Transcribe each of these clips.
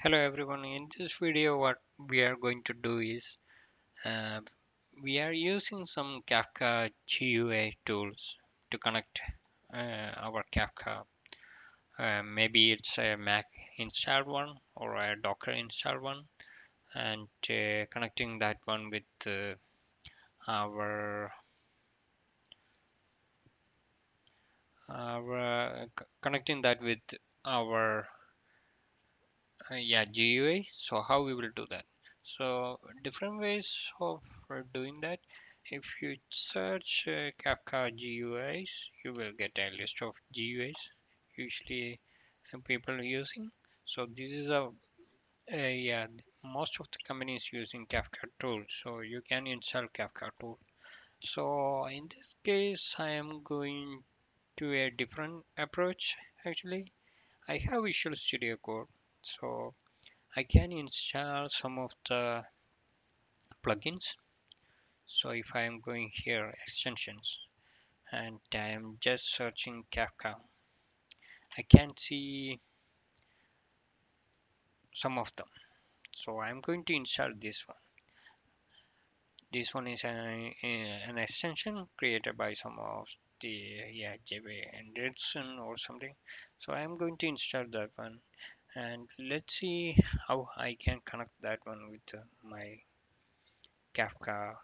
Hello everyone, in this video what we are going to do is uh, we are using some Kafka GUI tools to connect our Kafka. Maybe it's a Mac installed one or a Docker installed one, and connecting that one with our connecting that with our yeah, GUI. So how we will do that? So different ways of doing that. If you search Kafka GUIs, you will get a list of GUIs usually people are using. So this is a yeah, most of the companies using Kafka tool. So you can install Kafka tool. So in this case, I am going to a different approach. Actually, I have Visual Studio Code. So I can install some of the plugins. So if I am going here extensions and I am just searching Kafka, I can see some of them. So I'm going to install this one. This one is an extension created by some of the yeah JV Anderson or something. So I'm going to install that one, and let's see how I can connect that one with my Kafka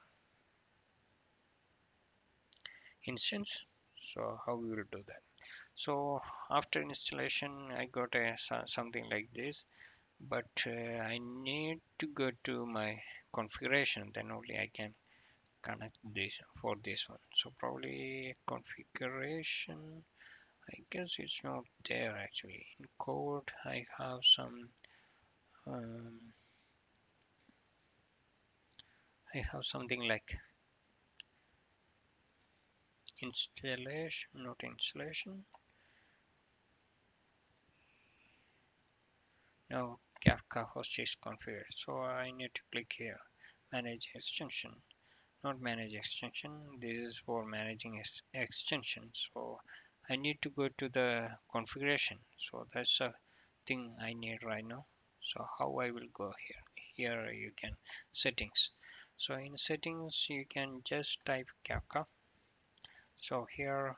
instance. So how we will do that? So after installation, I got something like this, but I need to go to my configuration. Then only I can connect this for this one. So probably configuration. I guess it's not there actually. In code, I have um, I have something like installation, not installation. No, Kafka host is configured. So I need to click here, manage extension. Not manage extension. This is for managing extensions. So I need to go to the configuration. So that's a thing I need right now. So how I will go here? Here you can settings. So in settings you can just type Kafka. So here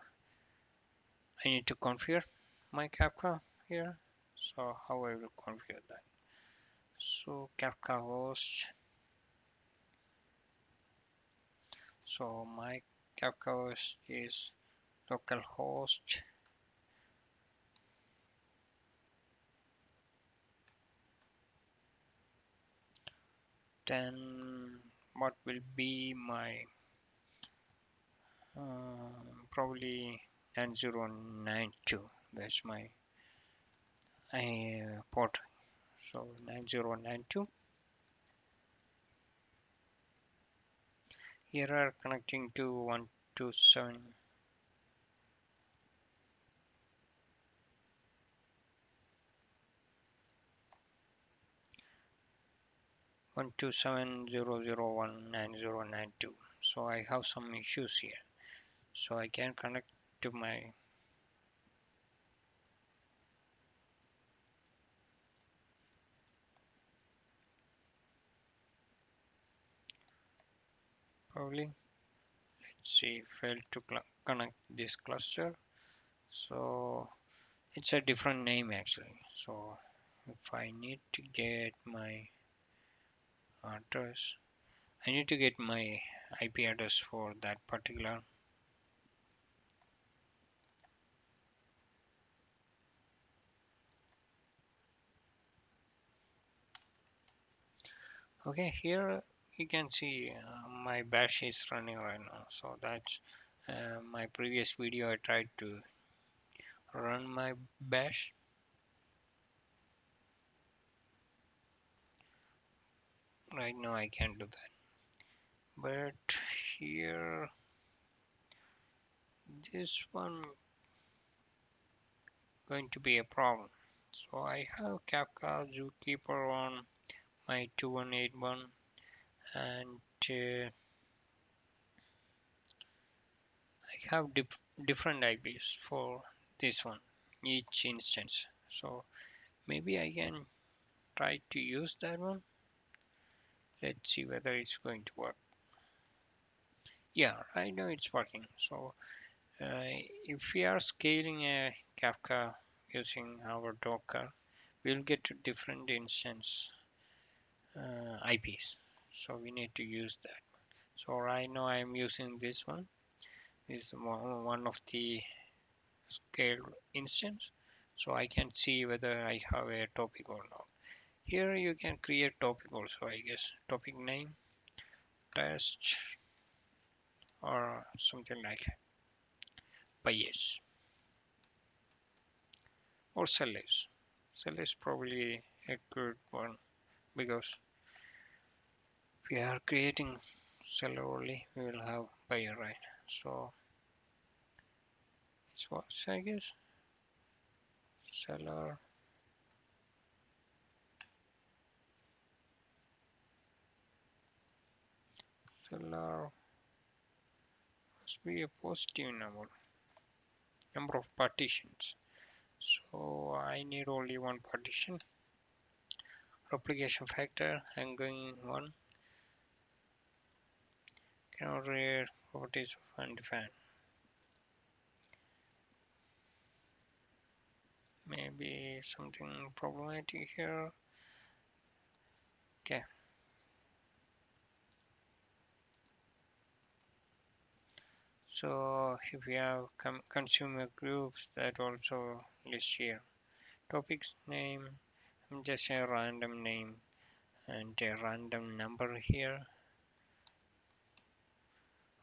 I need to configure my Kafka here. So how I will configure that? So Kafka host. So my Kafka host is localhost 10. What will be my probably 9092. That's my port. So 9092. Here are connecting to 127 127.001.9092. So I have some issues here. So I can connect to my probably, let's see, failed to connect this cluster. So it's a different name actually. So if I need to get my address, I need to get my IP address for that particular. Okay, here you can see my bash is running right now. So that's my previous video. I tried to run my bash. Right now I can't do that. But here, this one going to be a problem. So I have Kafka Zookeeper on my 2181 and I have different IPs for this one, each instance. So maybe I can try to use that one. Let's see whether it's going to work. Yeah, I know it's working. So if we are scaling a Kafka using our Docker, we'll get to different instance IPs. So we need to use that. So right now I'm using this one. This is one of the scaled instance. So I can see whether I have a topic or not. Here you can create topic also, I guess. Topic name, test, or something like that. But yes, or Celeste. Celeste is probably a good one because we are creating seller only, we will have buyer, right? So it's what I guess seller, seller must be a positive number of partitions. So I need only one partition. Replication factor, I'm going one. Cannot read properties of undefined. Maybe something problematic here. Okay, so if we have consumer groups, that also list here. Topics name, just a random name and a random number here.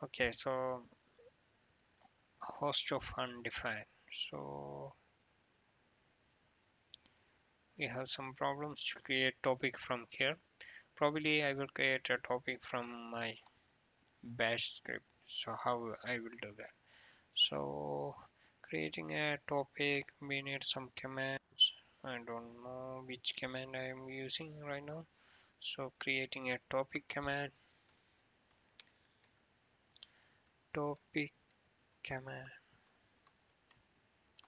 Okay, so host of undefined. So we have some problems to create topic from here. Probably I will create a topic from my bash script. So how I will do that? So creating a topic, we need some commands. I don't know which command I am using right now. So creating a topic command, topic command,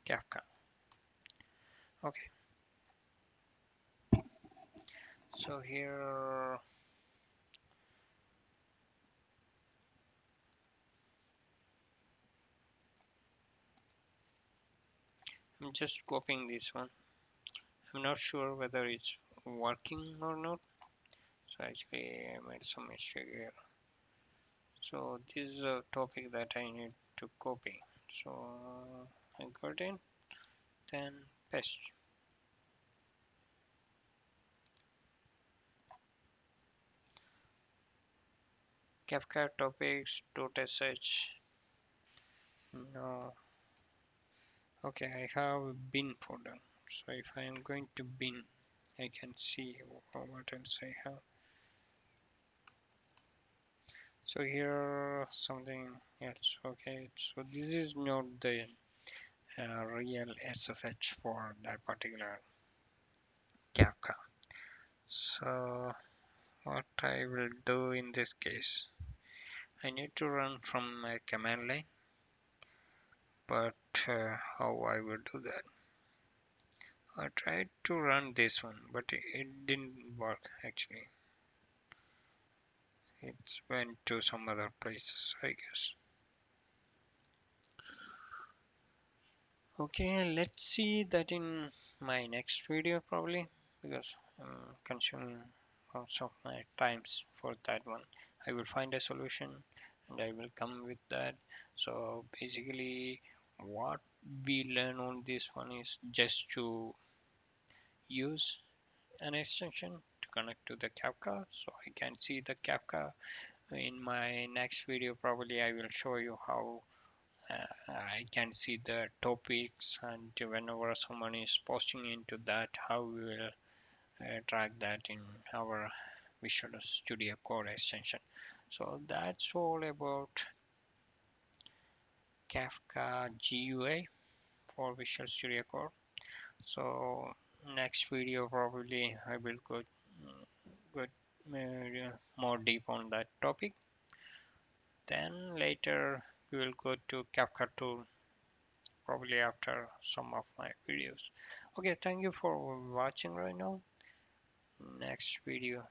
Kafka. Okay, so here I'm just copying this one. I'm not sure whether it's working or not. So actually I made some mistake here. So this is a topic that I need to copy. So I got in, then paste. Kafka topics .sh. No. Okay, I have a bin folder. So if I am going to bin, I can see what else I have. So here something else. Okay, so this is not the real SSH for that particular Kafka. So what I will do in this case, I need to run from a command line, but how I will do that? I tried to run this one, but it didn't work actually. It went to some other places, I guess. Okay, let's see that in my next video probably because I'm consuming lots of my times for that one. I will find a solution and I will come with that. So basically what we learn on this one is just to use an extension to connect to the Kafka. So I can see the Kafka in my next video. Probably I will show you how I can see the topics, and whenever someone is posting into that, how we will track that in our Visual Studio Code extension. So that's all about Kafka GUI for Visual Studio Code. So next video probably I will go more deep on that topic. Then later we will go to Kafka tool probably after some of my videos. Okay, thank you for watching right now. next video.